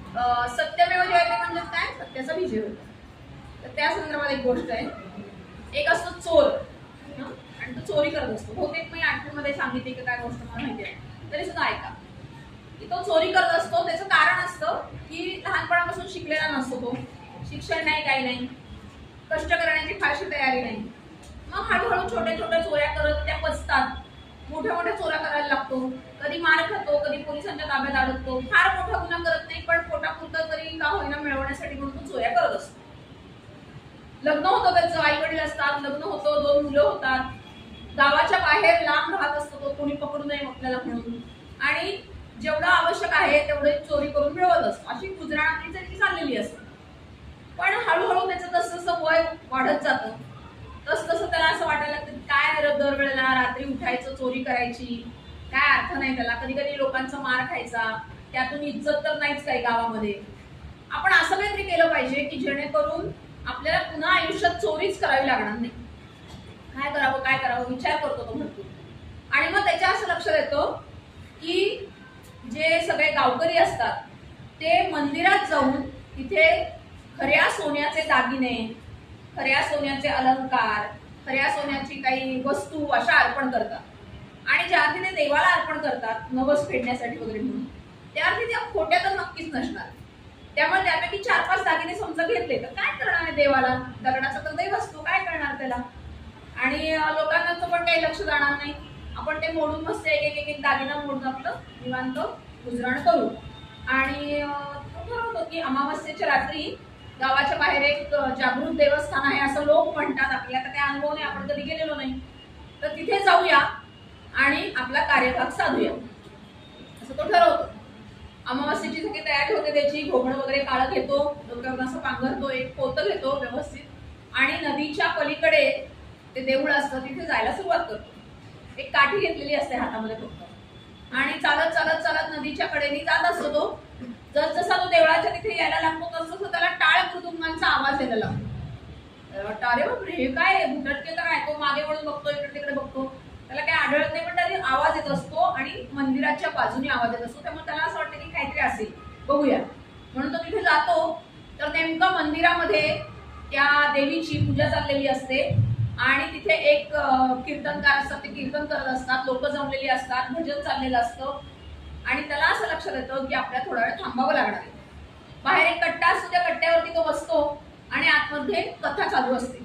सत्यमेव जयते म्हणजे काय, सत्याचा विजय होतो. तर त्या संदर्भात एक गोष्ट आहे. एक असतो चोर आणि तो चोरी करत असतो. बहुतेक मी आठवीमध्ये सांगितली की काय गोष्ट मला माहिती आहे, तरी सुद्धा ऐका. की तो चोरी करत असतो, त्याचं कारण असतं की लहानपणापासून शिकलेला नसतो तो, शिक्षण नाही, काही नाही, कष्ट करण्याची फारशी तयारी नाही. मग हळूहळू छोट्या छोट्या चोऱ्या करत त्या पचतात, मोठ्या मोठ्या चोऱ्या करायला लागतो. कधी मार खातो, कधी पोलिसांच्या ताब्यात अडकतो. फार मोठा गुन्हा करत नाही, पण पोटापुरतं तरी का होईना मिळवण्यासाठी म्हणून तो चोऱ्या करत असतो. लग्न होतं त्याचं, आई वडील असतात, लग्न होतं, 2 मुलं होतात. गावाच्या बाहेर लांब राहत असतो तो, कोणी पकडू नये आपल्याला म्हणून, आणि जेवढं आवश्यक आहे तेवढे चोरी करून मिळवत असतो. अशी गुजराणातली त्याची चाललेली असते. पण हळूहळू त्याचं जसं वय वाढत जातं तसं त्याला असं वाटायला लागतं की काय दरवेळेला रात्री उठायचं, चोरी करायची, काय अर्थ नाही त्याला. कधी कधी लोकांचा मार खायचा, त्यातून इज्जत तर नाहीच काही गावामध्ये. आपण असं काहीतरी केलं पाहिजे की जेणेकरून आपल्याला पुन्हा आयुष्यात चोरीच करावी लागणार नाही. काय करावं विचार करतो तो भरपूर. आणि मग त्याच्या असं लक्षात येतं की जे सगळे गावकरी असतात ते मंदिरात जाऊन तिथे खऱ्या सोन्याचे दागिने, खऱ्या सोन्याचे अलंकार, खऱ्या सोन्याची काही वस्तू अशा अर्पण करतात. आणि ज्या अर्थी ते देवाला अर्पण करतात नवस फेडण्यासाठी वगैरे म्हणून, त्या अर्थी त्या खोट्या तर नक्कीच नसणार. त्यामुळे त्यापैकी 4-5 दागिने समजा घेतले तर काय करणार आहे देवाला, दगडाचा तर दैव असतो, काय करणार त्याला. आणि लोकांना पण काही लक्ष जाणार नाही. आपण ते मोडून मस्त एक दागिना मोडून आपलं निवांत गुजराण करू. आणि ठरवतो की अमावस्येच्या रात्री गावाच्या बाहेर एक जागृत देवस्थान आहे असं लोक म्हणतात. आपल्याला तर काही अनुभव नाही, आपण कधी गेलेलो नाही, तर तिथे जाऊया आणि आपला कार्यभाग साधूया असं तो ठरवतो. अमावस्येची सगळी तयारी होते त्याची. घोगणं वगैरे काळं घेतो, डोक्यावर असं पांघरतो, एक पोतं घेतो व्यवस्थित, आणि नदीच्या पलीकडे ते देऊळ असतं तिथे जायला सुरुवात करतो. एक काठी घेतलेली असते हातामध्ये फक्त, आणि चालत चालत चालत नदीच्या कडेने जात असतो तो. जसा तो देवळाच्या तिथे यायला लागतो तसं त्याला टाळ मृदुंगांचा आवाज यायला लागतो. अरे बापरे, हे काय भुटटके तर आहे. तो मागे वळून बघतो, इकडे तिकडे बघतो, त्याला काही आढळत नाही, पण तरी आवाज येत असतो आणि मंदिराच्या बाजूने आवाज येत असतो. त्यामुळे त्याला असं वाटतं की काहीतरी असेल, बघूया म्हणून तो तिथे जातो. तर नेमकं मंदिरामध्ये त्या देवीची पूजा चाललेली असते आणि तिथे एक कीर्तनकार असतात, ते कीर्तन करत असतात, लोक जमलेली असतात, भजन चाललेलं असतं. आणि त्याला असं लक्षात येतं की आपल्याला थोडा वेळ थांबावं लागणार आहे. बाहेर एक कट्टा असतो, त्या कट्ट्यावरती तो बसतो आणि आतमध्ये कथा चालू असते.